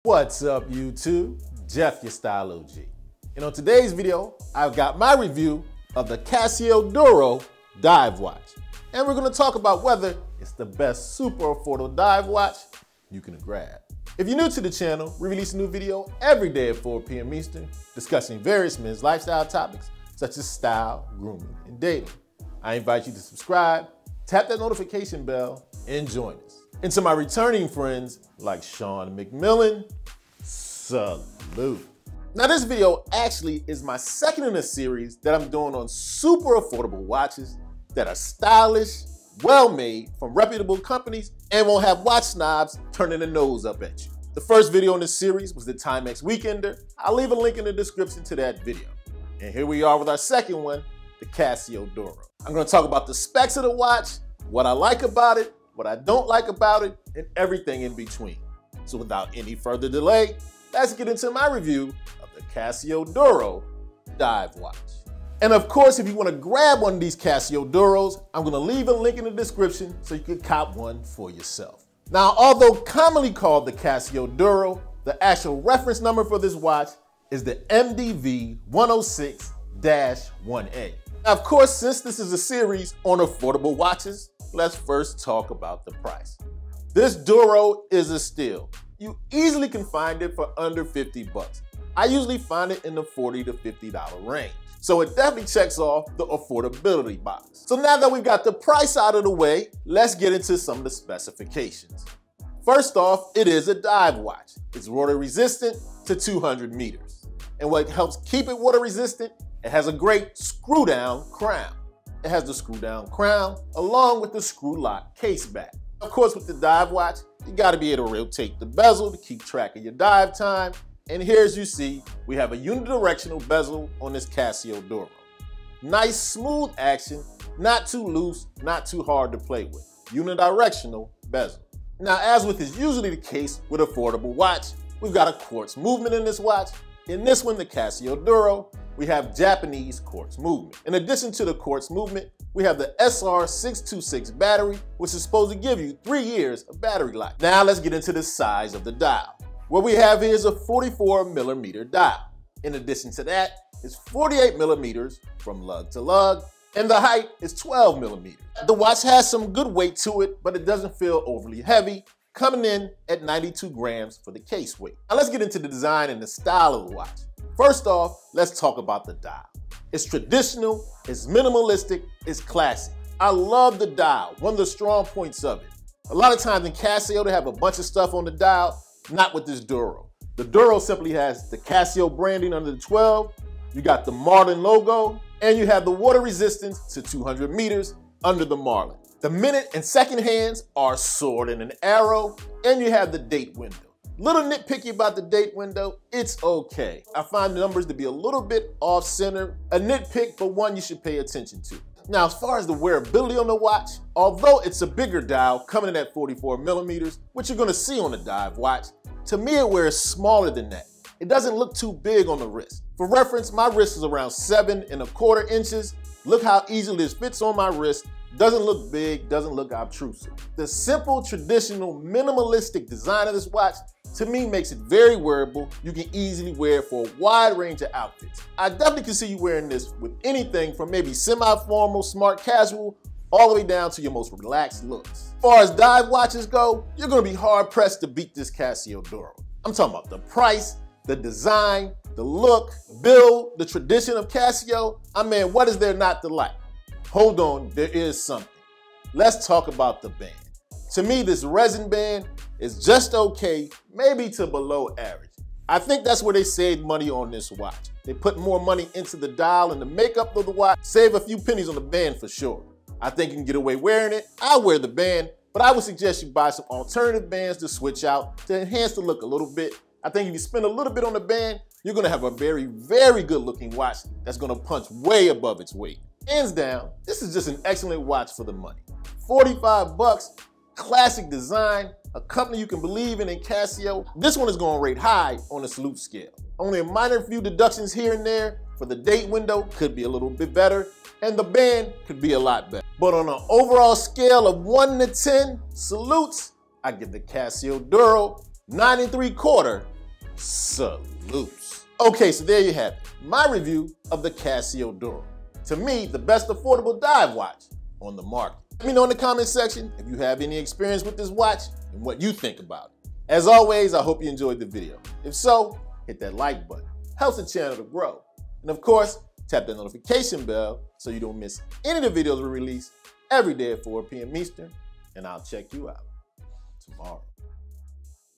What's up, YouTube? Jeff, your Style OG. And on today's video, I've got my review of the Casio Duro dive watch. And we're gonna talk about whether it's the best super affordable dive watch you can grab. If you're new to the channel, we release a new video every day at 4 p.m. Eastern, discussing various men's lifestyle topics such as style, grooming, and dating. I invite you to subscribe, tap that notification bell, and join us. And to my returning friends like Sean McMillan, salute. Now this video actually is my second in a series that I'm doing on super affordable watches that are stylish, well-made, from reputable companies, and won't have watch snobs turning their nose up at you. The first video in this series was the Timex Weekender. I'll leave a link in the description to that video. And here we are with our second one, the Casio Duro. I'm gonna talk about the specs of the watch, what I like about it, what I don't like about it, and everything in between. So without any further delay, let's get into my review of the Casio Duro dive watch. And of course, if you want to grab one of these Casio Duros, I'm going to leave a link in the description so you can cop one for yourself. Now, although commonly called the Casio Duro, the actual reference number for this watch is the MDV 106-1A. Now, of course, since this is a series on affordable watches, let's first talk about the price. This Duro is a steal. You easily can find it for under 50 bucks. I usually find it in the $40 to $50 range. So it definitely checks off the affordability box. So now that we've got the price out of the way, let's get into some of the specifications. First off, it is a dive watch. It's water resistant to 200 meters. And what helps keep it water resistant, it has a great screw down crown. It has the screw down crown along with the screw lock case back. Of course, with the dive watch, you gotta be able to rotate the bezel to keep track of your dive time. And here, as you see, we have a unidirectional bezel on this Casio Duro. Nice smooth action, not too loose, not too hard to play with. Unidirectional bezel. Now, as with is usually the case with affordable watch, we've got a quartz movement in this watch. In this one, the Casio Duro, we have Japanese quartz movement. In addition to the quartz movement, we have the SR626 battery, which is supposed to give you 3 years of battery life. Now let's get into the size of the dial. What we have here is a 44 millimeter dial. In addition to that, it's 48 millimeters from lug to lug, and the height is 12 millimeters. The watch has some good weight to it, but it doesn't feel overly heavy, coming in at 92 grams for the case weight. Now let's get into the design and the style of the watch. First off, let's talk about the dial. It's traditional, it's minimalistic, it's classic. I love the dial, one of the strong points of it. A lot of times in Casio, they have a bunch of stuff on the dial. Not with this Duro. The Duro simply has the Casio branding under the 12, you got the Marlin logo, and you have the water resistance to 200 meters under the Marlin. The minute and second hands are sword and an arrow, and you have the date window. Little nitpicky about the date window, it's okay. I find the numbers to be a little bit off center, a nitpick, but one you should pay attention to. Now, as far as the wearability on the watch, although it's a bigger dial coming in at 44 millimeters, which you're gonna see on the dive watch, to me it wears smaller than that. It doesn't look too big on the wrist. For reference, my wrist is around 7¼ inches. Look how easily this fits on my wrist. Doesn't look big, doesn't look obtrusive. The simple, traditional, minimalistic design of this watch, to me, makes it very wearable. You can easily wear it for a wide range of outfits. I definitely can see you wearing this with anything from maybe semi-formal, smart casual, all the way down to your most relaxed looks. As far as dive watches go, you're gonna be hard pressed to beat this Casio Duro. I'm talking about the price, the design, the look, build, the tradition of Casio. I mean, what is there not to like? Hold on, there is something. Let's talk about the band. To me, this resin band is just okay, maybe to below average. I think that's where they saved money on this watch. They put more money into the dial and the makeup of the watch, save a few pennies on the band for sure. I think you can get away wearing it. I wear the band, but I would suggest you buy some alternative bands to switch out to enhance the look a little bit. I think if you spend a little bit on the band, you're gonna have a very, very good looking watch that's gonna punch way above its weight. Hands down, this is just an excellent watch for the money. 45 bucks, classic design, a company you can believe in Casio. This one is gonna rate high on the salute scale. Only a minor few deductions here and there for the date window, could be a little bit better, and the band could be a lot better. But on an overall scale of 1 to 10 salutes, I give the Casio Duro 9 3/4 Salutes. Okay, so there you have it. My review of the Casio Duro. To me, the best affordable dive watch on the market. Let me know in the comment section if you have any experience with this watch and what you think about it. As always, I hope you enjoyed the video. If so, hit that like button. Helps the channel to grow. And of course, tap that notification bell so you don't miss any of the videos we release every day at 4 p.m. Eastern. And I'll check you out tomorrow.